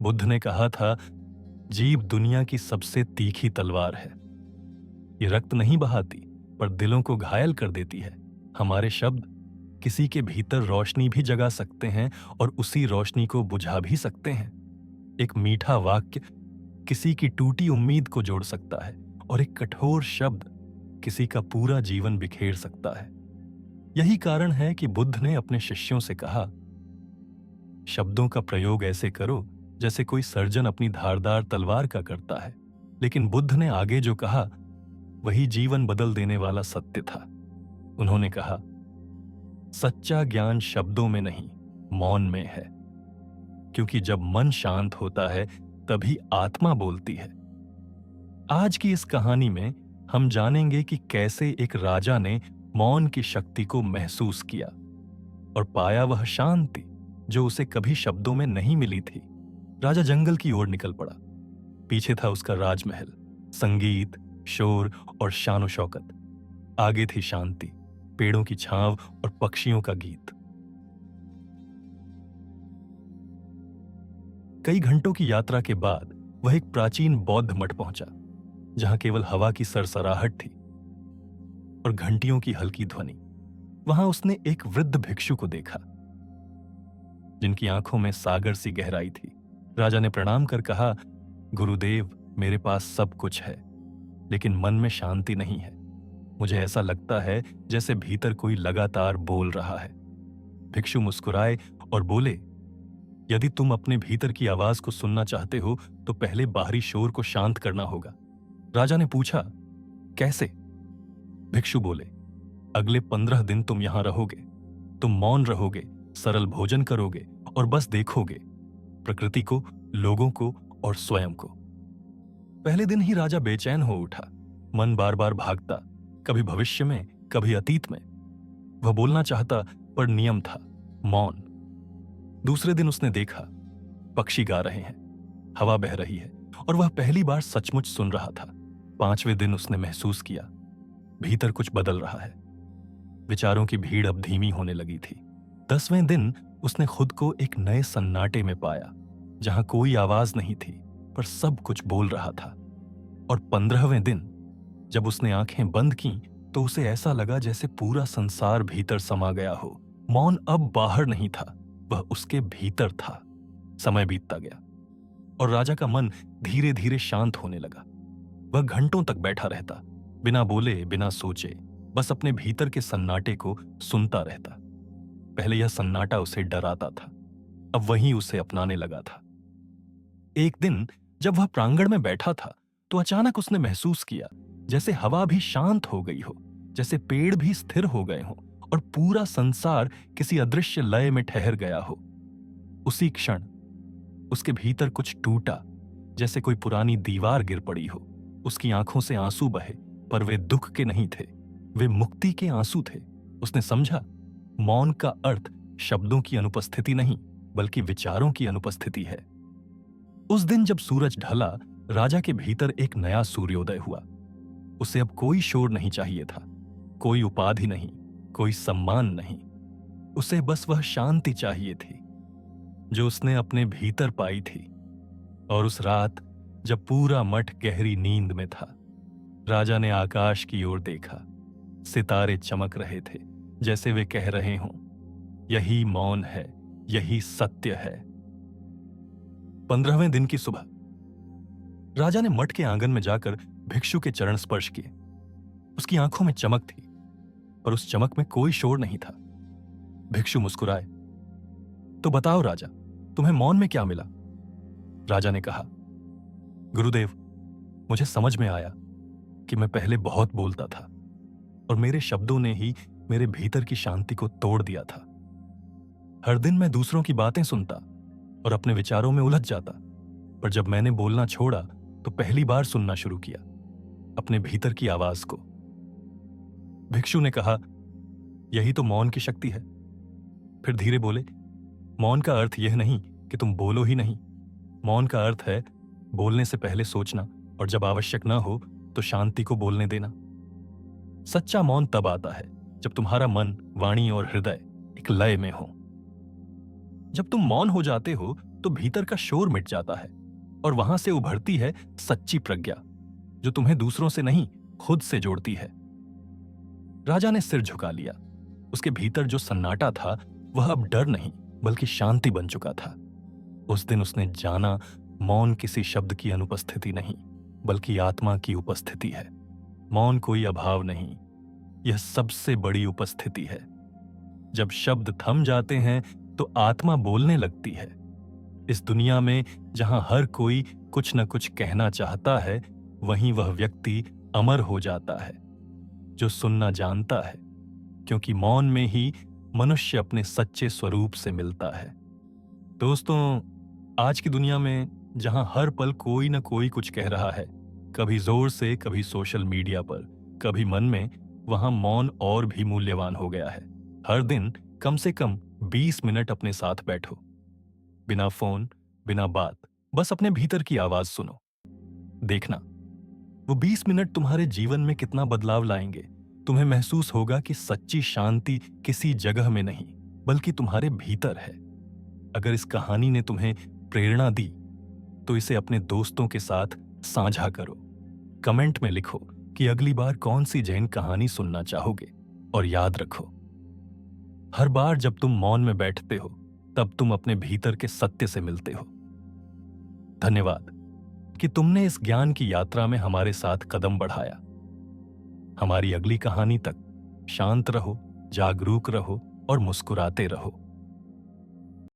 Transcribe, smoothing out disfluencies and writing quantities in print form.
बुद्ध ने कहा था, जीभ दुनिया की सबसे तीखी तलवार है। ये रक्त नहीं बहाती, पर दिलों को घायल कर देती है। हमारे शब्द किसी के भीतर रोशनी भी जगा सकते हैं और उसी रोशनी को बुझा भी सकते हैं। एक मीठा वाक्य किसी की टूटी उम्मीद को जोड़ सकता है और एक कठोर शब्द किसी का पूरा जीवन बिखेर सकता है। यही कारण है कि बुद्ध ने अपने शिष्यों से कहा, शब्दों का प्रयोग ऐसे करो जैसे कोई सर्जन अपनी धारदार तलवार का करता है। लेकिन बुद्ध ने आगे जो कहा वही जीवन बदल देने वाला सत्य था। उन्होंने कहा, सच्चा ज्ञान शब्दों में नहीं, मौन में है। क्योंकि जब मन शांत होता है तभी आत्मा बोलती है। आज की इस कहानी में हम जानेंगे कि कैसे एक राजा ने मौन की शक्ति को महसूस किया और पाया वह शांति जो उसे कभी शब्दों में नहीं मिली थी। राजा जंगल की ओर निकल पड़ा। पीछे था उसका राजमहल, संगीत, शोर और शानो शौकत। आगे थी शांति, पेड़ों की छांव और पक्षियों का गीत। कई घंटों की यात्रा के बाद वह एक प्राचीन बौद्ध मठ पहुंचा, जहां केवल हवा की सरसराहट थी और घंटियों की हल्की ध्वनि। वहां उसने एक वृद्ध भिक्षु को देखा, जिनकी आंखों में सागर सी गहराई थी। राजा ने प्रणाम कर कहा, गुरुदेव, मेरे पास सब कुछ है, लेकिन मन में शांति नहीं है। मुझे ऐसा लगता है जैसे भीतर कोई लगातार बोल रहा है। भिक्षु मुस्कुराए और बोले, यदि तुम अपने भीतर की आवाज को सुनना चाहते हो तो पहले बाहरी शोर को शांत करना होगा। राजा ने पूछा, कैसे? भिक्षु बोले, अगले 15 दिन तुम यहां रहोगे। तुम मौन रहोगे, सरल भोजन करोगे और बस देखोगे प्रकृति को, लोगों को और स्वयं को। पहले दिन ही राजा बेचैन हो उठा। मन बार बार भागता, कभी भविष्य में, कभी अतीत में। वह बोलना चाहता, पर नियम था मौन। दूसरे दिन उसने देखा, पक्षी गा रहे हैं, हवा बह रही है और वह पहली बार सचमुच सुन रहा था। 5वें दिन उसने महसूस किया, भीतर कुछ बदल रहा है। विचारों की भीड़ अब धीमी होने लगी थी। 10वें दिन उसने खुद को एक नए सन्नाटे में पाया, जहां कोई आवाज नहीं थी, पर सब कुछ बोल रहा था। और 15वें दिन जब उसने आंखें बंद की तो उसे ऐसा लगा जैसे पूरा संसार भीतर समा गया हो। मौन अब बाहर नहीं था, वह उसके भीतर था। समय बीतता गया और राजा का मन धीरे धीरे शांत होने लगा। वह घंटों तक बैठा रहता, बिना बोले, बिना सोचे, बस अपने भीतर के सन्नाटे को सुनता रहता। पहले यह सन्नाटा उसे डराता था, अब वही उसे अपनाने लगा था। एक दिन जब वह प्रांगण में बैठा था तो अचानक उसने महसूस किया जैसे हवा भी शांत हो गई हो, जैसे पेड़ भी स्थिर हो गए हों और पूरा संसार किसी अदृश्य लय में ठहर गया हो। उसी क्षण उसके भीतर कुछ टूटा, जैसे कोई पुरानी दीवार गिर पड़ी हो। उसकी आंखों से आंसू बहे, पर वे दुख के नहीं थे, वे मुक्ति के आंसू थे। उसने समझा, मौन का अर्थ शब्दों की अनुपस्थिति नहीं, बल्कि विचारों की अनुपस्थिति है। उस दिन जब सूरज ढला, राजा के भीतर एक नया सूर्योदय हुआ। उसे अब कोई शोर नहीं चाहिए था, कोई उपाधि नहीं, कोई सम्मान नहीं। उसे बस वह शांति चाहिए थी जो उसने अपने भीतर पाई थी। और उस रात जब पूरा मठ गहरी नींद में था, राजा ने आकाश की ओर देखा। सितारे चमक रहे थे, जैसे वे कह रहे हों, यही मौन है, यही सत्य है। 15वें दिन की सुबह राजा ने मठ के आंगन में जाकर भिक्षु के चरण स्पर्श किए। उसकी आंखों में चमक थी, पर उस चमक में कोई शोर नहीं था। भिक्षु मुस्कुराए, तो बताओ राजा, तुम्हें मौन में क्या मिला? राजा ने कहा, गुरुदेव, मुझे समझ में आया कि मैं पहले बहुत बोलता था और मेरे शब्दों ने ही मेरे भीतर की शांति को तोड़ दिया था। हर दिन मैं दूसरों की बातें सुनता और अपने विचारों में उलझ जाता, पर जब मैंने बोलना छोड़ा तो पहली बार सुनना शुरू किया, अपने भीतर की आवाज को। भिक्षु ने कहा, यही तो मौन की शक्ति है। फिर धीरे बोले, मौन का अर्थ यह नहीं कि तुम बोलो ही नहीं। मौन का अर्थ है बोलने से पहले सोचना और जब आवश्यक ना हो तो शांति को बोलने देना। सच्चा मौन तब आता है जब तुम्हारा मन, वाणी और हृदय एक लय में हो। जब तुम मौन हो जाते हो तो भीतर का शोर मिट जाता है और वहां से उभरती है सच्ची प्रज्ञा, जो तुम्हें दूसरों से नहीं, खुद से जोड़ती है। राजा ने सिर झुका लिया। उसके भीतर जो सन्नाटा था वह अब डर नहीं बल्कि शांति बन चुका था। उस दिन उसने जाना, मौन किसी शब्द की अनुपस्थिति नहीं बल्कि आत्मा की उपस्थिति है। मौन कोई अभाव नहीं, यह सबसे बड़ी उपस्थिति है। जब शब्द थम जाते हैं तो आत्मा बोलने लगती है। इस दुनिया में जहां हर कोई कुछ न कुछ कहना चाहता है, वहीं वह व्यक्ति अमर हो जाता है जो सुनना जानता है, क्योंकि मौन में ही मनुष्य अपने सच्चे स्वरूप से मिलता है। दोस्तों, आज की दुनिया में जहां हर पल कोई न कोई कुछ कह रहा है, कभी जोर से, कभी सोशल मीडिया पर, कभी मन में, वहां मौन और भी मूल्यवान हो गया है। हर दिन कम से कम 20 मिनट अपने साथ बैठो, बिना फोन, बिना बात, बस अपने भीतर की आवाज सुनो। देखना, वो 20 मिनट तुम्हारे जीवन में कितना बदलाव लाएंगे। तुम्हें महसूस होगा कि सच्ची शांति किसी जगह में नहीं बल्कि तुम्हारे भीतर है। अगर इस कहानी ने तुम्हें प्रेरणा दी तो इसे अपने दोस्तों के साथ साझा करो। कमेंट में लिखो कि अगली बार कौन सी जैन कहानी सुनना चाहोगे। और याद रखो, हर बार जब तुम मौन में बैठते हो तब तुम अपने भीतर के सत्य से मिलते हो। धन्यवाद कि तुमने इस ज्ञान की यात्रा में हमारे साथ कदम बढ़ाया। हमारी अगली कहानी तक शांत रहो, जागरूक रहो और मुस्कुराते रहो।